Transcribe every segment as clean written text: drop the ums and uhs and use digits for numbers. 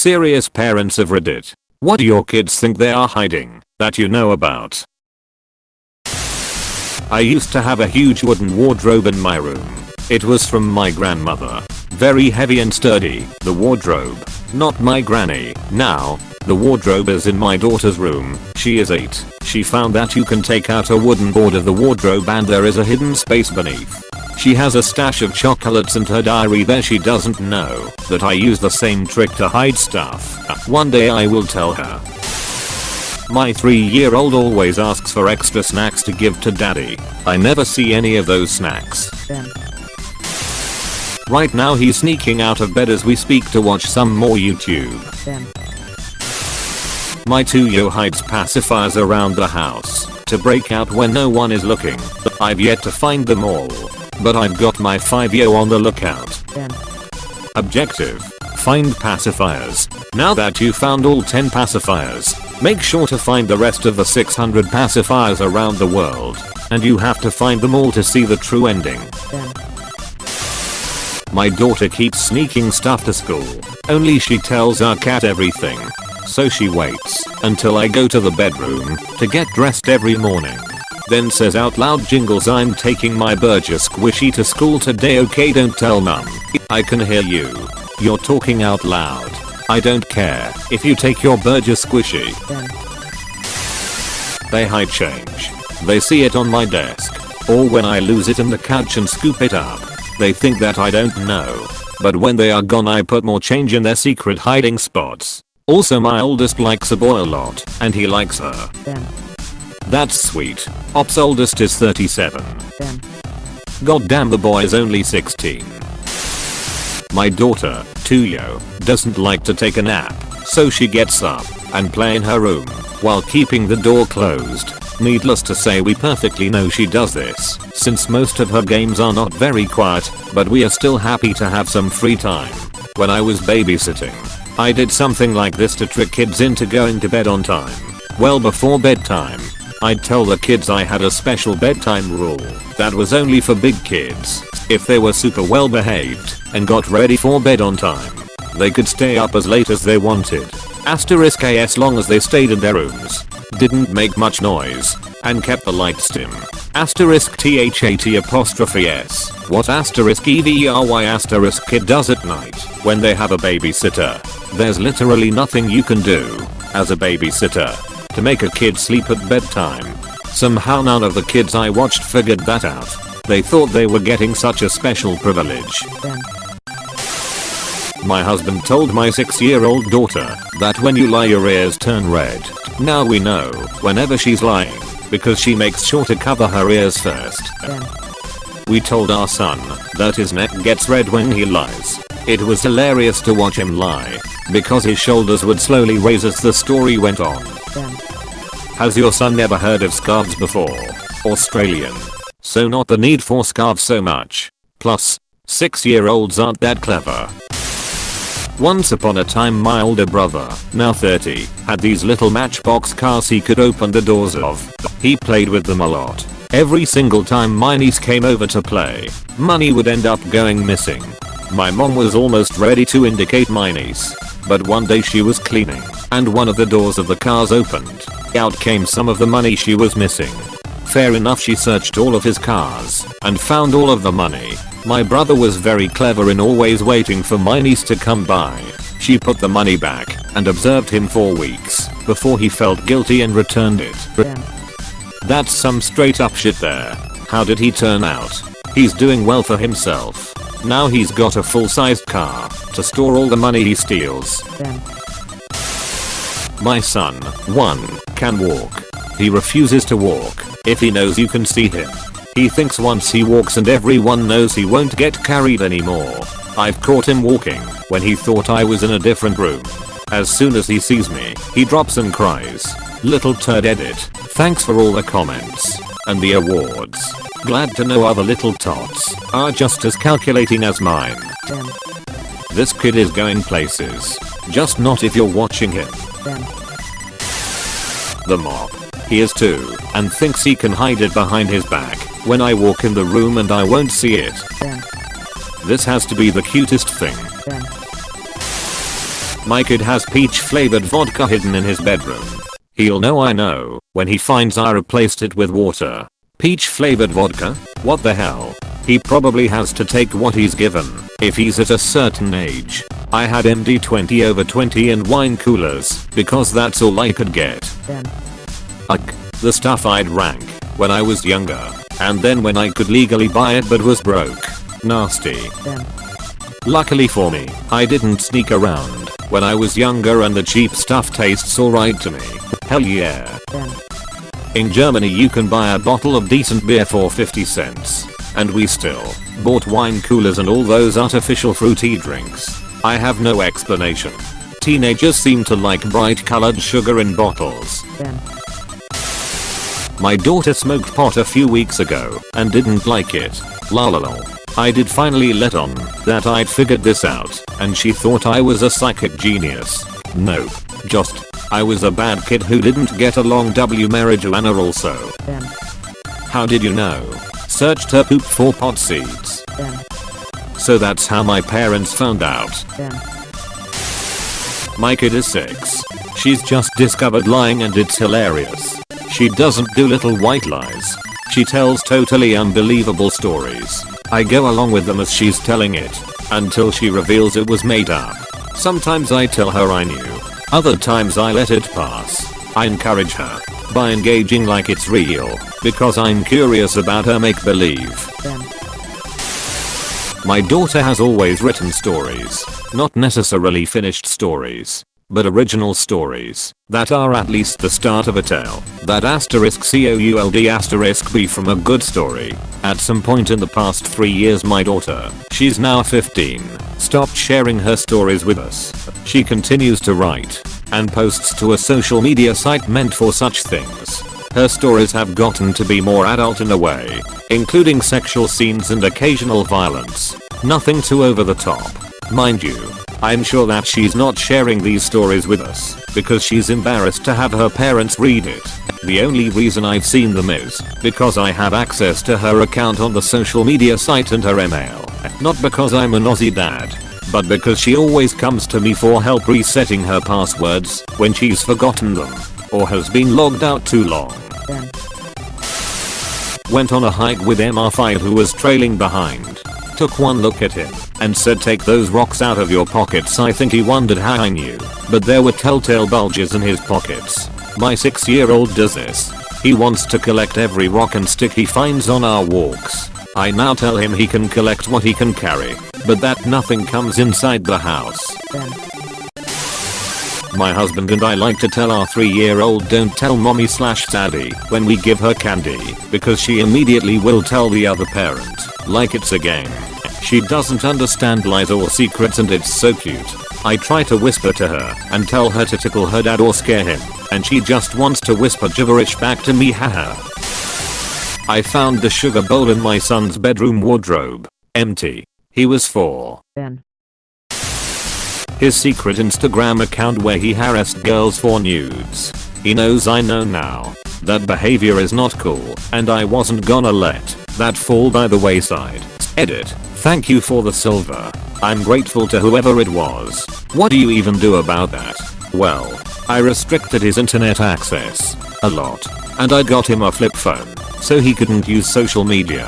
Serious parents of Reddit. What do your kids think they are hiding that you know about? I used to have a huge wooden wardrobe in my room. It was from my grandmother. Very heavy and sturdy, the wardrobe. Not my granny. Now, the wardrobe is in my daughter's room. She is 8. She found that you can take out a wooden board of the wardrobe and there is a hidden space beneath. She has a stash of chocolates and her diary there. She doesn't know that I use the same trick to hide stuff. One day I will tell her. My 3-year-old always asks for extra snacks to give to daddy. I never see any of those snacks. Right now he's sneaking out of bed as we speak to watch some more YouTube. My 2-year-old hides pacifiers around the house to break out when no one is looking. I've yet to find them all, but I've got my 5-year-old on the lookout. Objective: find pacifiers. Now that you found all 10 pacifiers, make sure to find the rest of the 600 pacifiers around the world, and you have to find them all to see the true ending. My daughter keeps sneaking stuff to school, only she tells our cat everything. So she waits until I go to the bedroom to get dressed every morning. Then says out loud jingles, "I'm taking my burger squishy to school today, okay don't tell mum." I can hear you. You're talking out loud. I don't care if you take your burger squishy. They hide change. They see it on my desk, or when I lose it in the couch and scoop it up. They think that I don't know. But when they are gone I put more change in their secret hiding spots. Also my oldest likes a boy a lot, and he likes her. That's sweet. Op's oldest is 37. Goddamn, the boy is only 16. My daughter, Tuyo, doesn't like to take a nap, so she gets up and play in her room while keeping the door closed. Needless to say, we perfectly know she does this, since most of her games are not very quiet, but we are still happy to have some free time. When I was babysitting, I did something like this to trick kids into going to bed on time. Well, before bedtime, I'd tell the kids I had a special bedtime rule that was only for big kids. If they were super well behaved and got ready for bed on time, they could stay up as late as they wanted. Asterisk A, as long as they stayed in their rooms, didn't make much noise, and kept the lights dim. Asterisk THAT apostrophe S. What asterisk EVERY asterisk kid does at night when they have a babysitter. There's literally nothing you can do as a babysitter to make a kid sleep at bedtime. Somehow none of the kids I watched figured that out. They thought they were getting such a special privilege. My husband told my 6-year-old daughter that when you lie your ears turn red. Now we know whenever she's lying, because she makes sure to cover her ears first. We told our son that his neck gets red when he lies. It was hilarious to watch him lie, because his shoulders would slowly raise as the story went on. Has your son never heard of scarves before? Australian. So not the need for scarves so much. Plus, 6-year-olds aren't that clever. Once upon a time my older brother, now 30, had these little matchbox cars he could open the doors of. He played with them a lot. Every single time my niece came over to play, money would end up going missing. My mom was almost ready to indicate my niece, but one day she was cleaning, and one of the doors of the cars opened. Out came some of the money she was missing. Fair enough, she searched all of his cars and found all of the money. My brother was very clever in always waiting for my niece to come by. She put the money back and observed him for weeks before he felt guilty and returned it. That's some straight up shit there. How did he turn out? He's doing well for himself. Now he's got a full-sized car to store all the money he steals. My son, 1, can walk. He refuses to walk if he knows you can see him. He thinks once he walks and everyone knows he won't get carried anymore. I've caught him walking when he thought I was in a different room. As soon as he sees me, he drops and cries. Little turd edit. Thanks for all the comments and the awards. Glad to know other little tots are just as calculating as mine. This kid is going places. Just not if you're watching him. The mop. He is 2 and thinks he can hide it behind his back when I walk in the room and I won't see it. This has to be the cutest thing. My kid has peach flavored vodka hidden in his bedroom. He'll know I know when he finds I replaced it with water. Peach flavored vodka? What the hell? He probably has to take what he's given if he's at a certain age. I had MD20 over 20 and wine coolers because that's all I could get. Ugh. The stuff I'd rank when I was younger, and then when I could legally buy it but was broke. Nasty. Luckily for me, I didn't sneak around when I was younger and the cheap stuff tastes alright to me. Hell yeah. In Germany you can buy a bottle of decent beer for 50 cents. And we still bought wine coolers and all those artificial fruity drinks. I have no explanation. Teenagers seem to like bright colored sugar in bottles. My daughter smoked pot a few weeks ago and didn't like it. Lol. I did finally let on that I'd figured this out and she thought I was a psychic genius. No. Just, I was a bad kid who didn't get along. Marijuana also. How did you know? Searched her poop for pot seeds. So that's how my parents found out. My kid is 6. She's just discovered lying and it's hilarious. She doesn't do little white lies. She tells totally unbelievable stories. I go along with them as she's telling it until she reveals it was made up. Sometimes I tell her I knew. Other times I let it pass. I encourage her by engaging like it's real because I'm curious about her make-believe. My daughter has always written stories, not necessarily finished stories, but original stories that are at least the start of a tale. That *could be from a good story. At some point in the past 3 years my daughter, she's now 15, stopped sharing her stories with us. She continues to write and posts to a social media site meant for such things. Her stories have gotten to be more adult in a way, including sexual scenes and occasional violence. Nothing too over the top. Mind you, I'm sure that she's not sharing these stories with us because she's embarrassed to have her parents read it. The only reason I've seen them is because I have access to her account on the social media site and her email. Not because I'm a nosy dad, but because she always comes to me for help resetting her passwords when she's forgotten them or has been logged out too long. Went on a hike with MR5 who was trailing behind. Took one look at him and said, "Take those rocks out of your pockets." I think he wondered how I knew, but there were telltale bulges in his pockets. My 6-year-old does this. He wants to collect every rock and stick he finds on our walks. I now tell him he can collect what he can carry, but that nothing comes inside the house. My husband and I like to tell our 3-year-old don't tell mommy/daddy when we give her candy because she immediately will tell the other parent like it's a game. She doesn't understand lies or secrets and it's so cute. I try to whisper to her and tell her to tickle her dad or scare him and she just wants to whisper gibberish back to me. Haha. I found the sugar bowl in my son's bedroom wardrobe. Empty. He was 4. His secret Instagram account where he harassed girls for nudes. He knows I know now. That behavior is not cool and I wasn't gonna let that fall by the wayside. Edit. Thank you for the silver. I'm grateful to whoever it was. What do you even do about that? Well, I restricted his internet access a lot and I got him a flip phone so he couldn't use social media.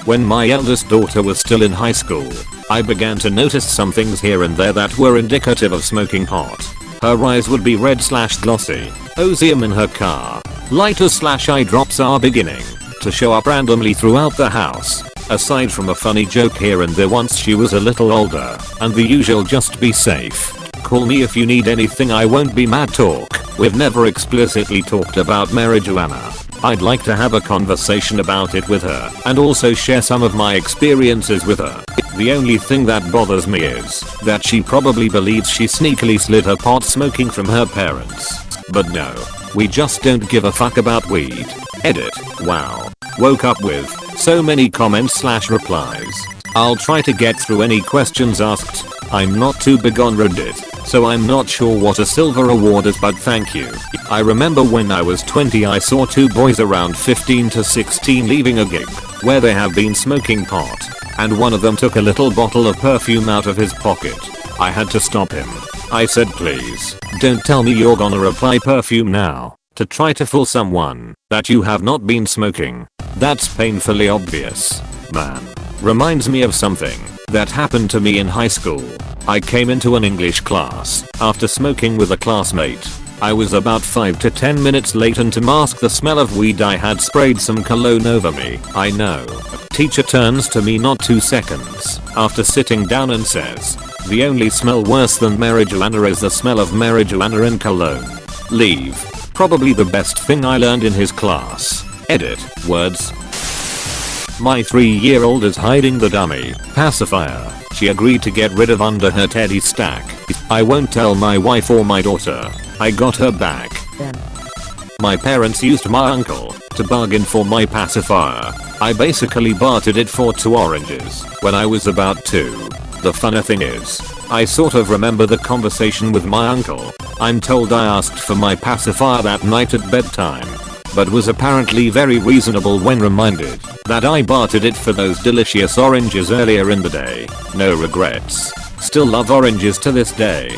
When my eldest daughter was still in high school, I began to notice some things here and there that were indicative of smoking pot. Her eyes would be red/glossy. Osium in her car. Lighter/eye drops are beginning to show up randomly throughout the house. Aside from a funny joke here and there once she was a little older, and the usual just be safe. Call me if you need anything, I won't be mad talk. We've never explicitly talked about marijuana. I'd like to have a conversation about it with her and also share some of my experiences with her. The only thing that bothers me is that she probably believes she sneakily slid her pot smoking from her parents. But no, we just don't give a fuck about weed. Edit. Wow. Woke up with so many comments/replies. I'll try to get through any questions asked. I'm not too big on Reddit, so I'm not sure what a silver award is, but thank you. I remember when I was 20 I saw 2 boys around 15 to 16 leaving a gig where they have been smoking pot, and one of them took a little bottle of perfume out of his pocket. I had to stop him. I said, please, don't tell me you're gonna apply perfume now to try to fool someone that you have not been smoking. That's painfully obvious. Man. Reminds me of something that happened to me in high school. I came into an English class after smoking with a classmate. I was about 5 to 10 minutes late, and to mask the smell of weed I had sprayed some cologne over me. I know. Teacher turns to me not 2 seconds after sitting down and says, "The only smell worse than marijuana is the smell of marijuana in cologne. Leave." Probably the best thing I learned in his class. Edit. Words. My 3-year-old is hiding the dummy pacifier she agreed to get rid of under her teddy stack. I won't tell my wife or my daughter. I got her back. My parents used my uncle to bargain for my pacifier. I basically bartered it for 2 oranges when I was about 2. The funny thing is, I sort of remember the conversation with my uncle. I'm told I asked for my pacifier that night at bedtime, but was apparently very reasonable when reminded that I bartered it for those delicious oranges earlier in the day. No regrets. Still love oranges to this day.